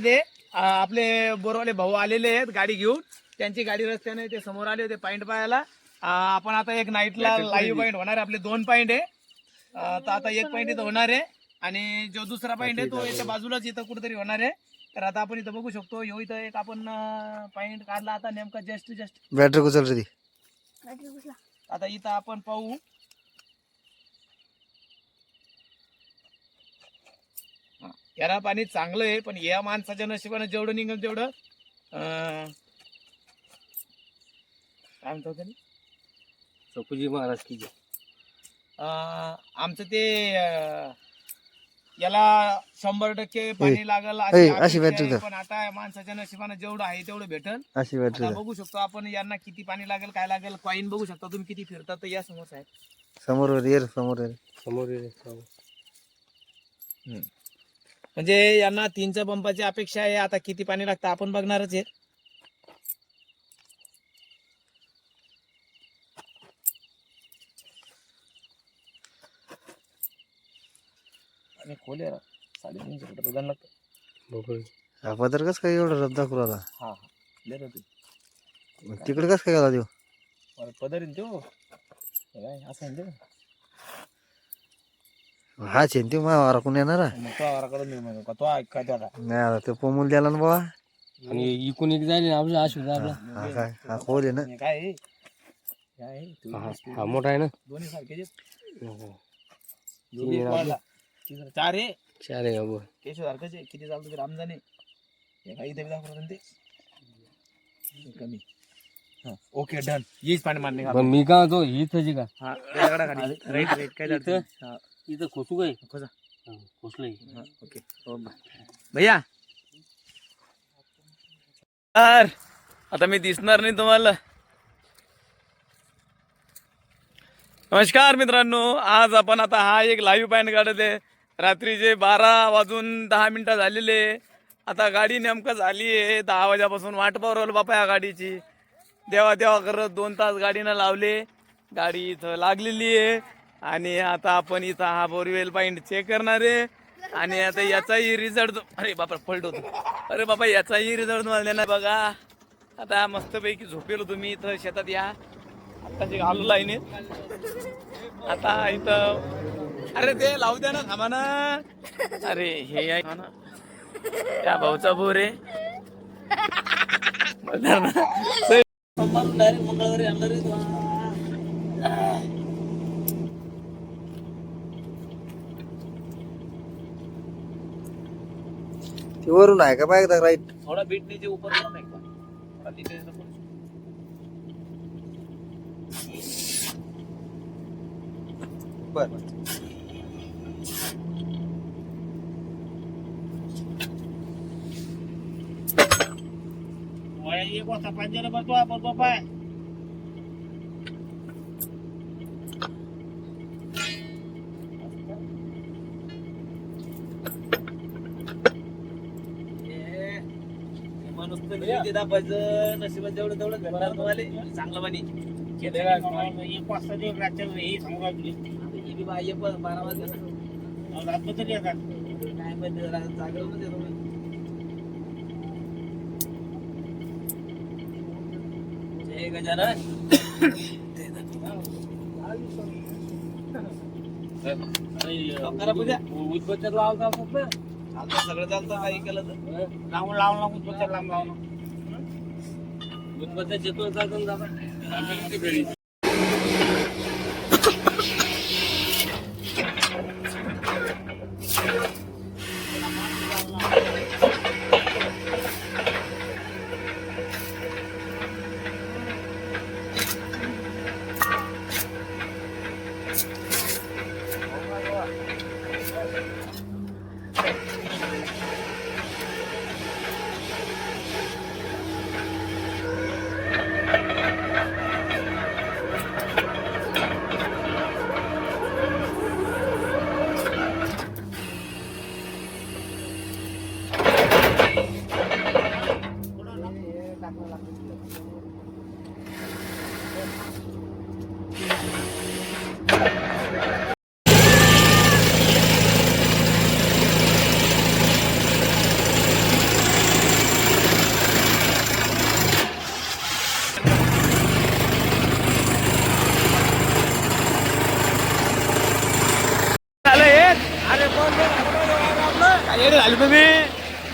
ते आपले बोरवाले भाऊ आलेले आहेत गाडी घेऊन. त्यांची गाडी रस्त्याने ते समोर आले होते पॉइंट पाहायला. आपण आता एक नाईटला लाईव्ह पॉइंट होणार आहे. आपले 2 पॉइंट आहे. तर आता 1 पॉइंट इथं होणार आहे आणि जो दुसरा पॉइंट आहे तो याच्या बाजूलाच इथं कुठेतरी होणार आहे. तर आता आपण इथं बघू शकतो. यो इथं एक आपण पॉइंट काढला आता नेमका जस्ट बॅटरी कुचल रे. आता इथं आपण पाहू. याला पाणी चांगलं आहे पण या माणसाच्या नशिबानं जेवढं निघेल तेवढं काय म्हणतो त्यांनी सकुजी महाराज की आमचं ते याला 100% पाणी लागल अशी बॅटरी पण आता माणसाच्या नशिबानं जेवढं आहे तेवढं भेटल. अशी बॅटरी आता बघू शकतो आपण यांना किती पाणी लागेल काय लागेल. कॉईन बघू शकता तुम्ही किती फिरतात. तर या समोर आहे समोर ये समोर ये समोर म्हणजे यांना 3च्या पंपाची अपेक्षा आहे. आता किती पाणी लागतं आपण बघणारच आहे. आणि खोल आहे 350 फूट प्रदान लागतं. हा पदर कस काय एवढं रद्दा करू आता. हा लेर होती तिकडे कस काय गेला देऊ पदर येईल तो काय असं आहे ना. हा चिंती वारा कोण येणार मग तो आवाराकडून मी म्हणू का तो ऐकाय त्याला नाही आता ते पोमूल द्याला ना बाबा. आणि इकून एक जाईल आपलं आशु आपला हा काय हा खोल आहे ना. काय आहे? काय आहे? हा मोठा आहे ना. दोन्ही सारखेच आहेत. हो. दोन्ही वाढला. चार आहे चार आहे बाबा. केशव सारखंच आहे. किती चालतो ते रामजाने हे काही इथे दाखवलं ते कमी. Okay done. हीच पाणी मारणे का पण मी काय होतो इथं का हा राईट राईट काय जातं इथं खोसू काय खोसा खोसलंय. ओके भैया यार आता मी दिसणार नाही तुम्हाला. नमस्कार मित्रांनो. आज आपण आता हा एक लाईव्ह पॉइंट काढत आहे. रात्रीचे 12:10 झालेले. आता गाडी नेमकं झाली आहे 10 वाजेपासून वाट पाहू बापा या गाडीची. देवा देवा करत 2 तास गाडीनं लावले. गाडी इथं लागलेली आहे आणि आता आपण इथं हा बोरवेल पॉइंट चेक करणार आहे. आणि आता याचाही रिझल्ट अरे बापा पलटो अरे बाबा याचाही रिझल्ट मला देणार बघा. आता मस्तपैकी झोपेलो तुम्ही इथं शेतात या. आत्ताची आलो लाईनीत. आता इथं अरे ते लावू द्या ना थांबा ना. अरे हे आहे ना त्या भाऊचा बोर आहे. डायरेक्ट मंगळवारी आणणार ते वरून आहे का बाय एकदा राईट. थोडा बीटने जे ऊपर नाही का थोडा तिथे बर एक वाजता पाहिजे बघतो आपण बाय. माणूस तर दाबायचं नशिबात जेवढं तेवढं भेटणार तुम्हाला चांगलं पाणी. एक वाजता हे सांगा 12 वाजता तरी येतात काय माहिती जागरण मध्ये गजानन उद्बत्त्या लावता सगळं चालतं काही केलं तर लावून लावून उद्बत्त्या लांब लावून उद्बत्त्या चेतून चालतं.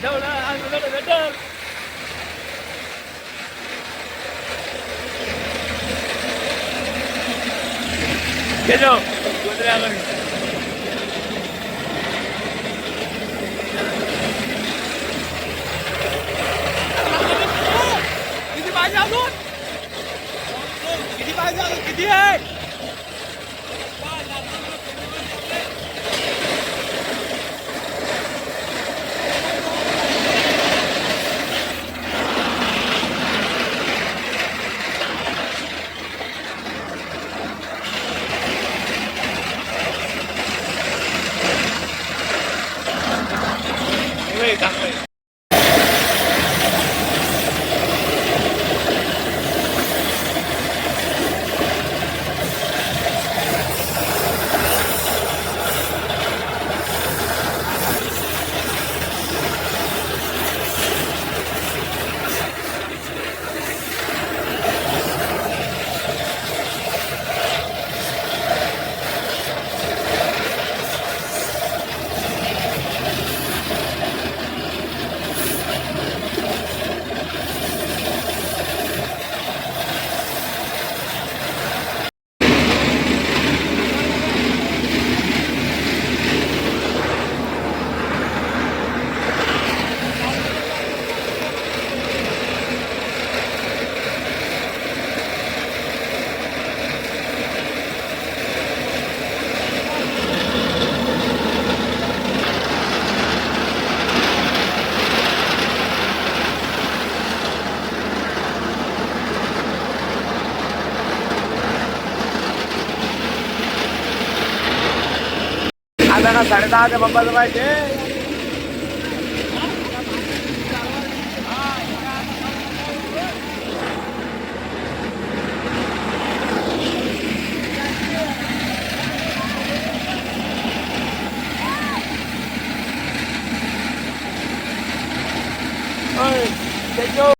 तेवढं आज तेवढं भेटल. केशव, कुत्र्या घरी. किती पाहिजे अजून? किती पाहिजे अजून? किती आहे? हे चांगलं आहे. आता का 10:30 बंबाचं पाहिजे. त्याच्या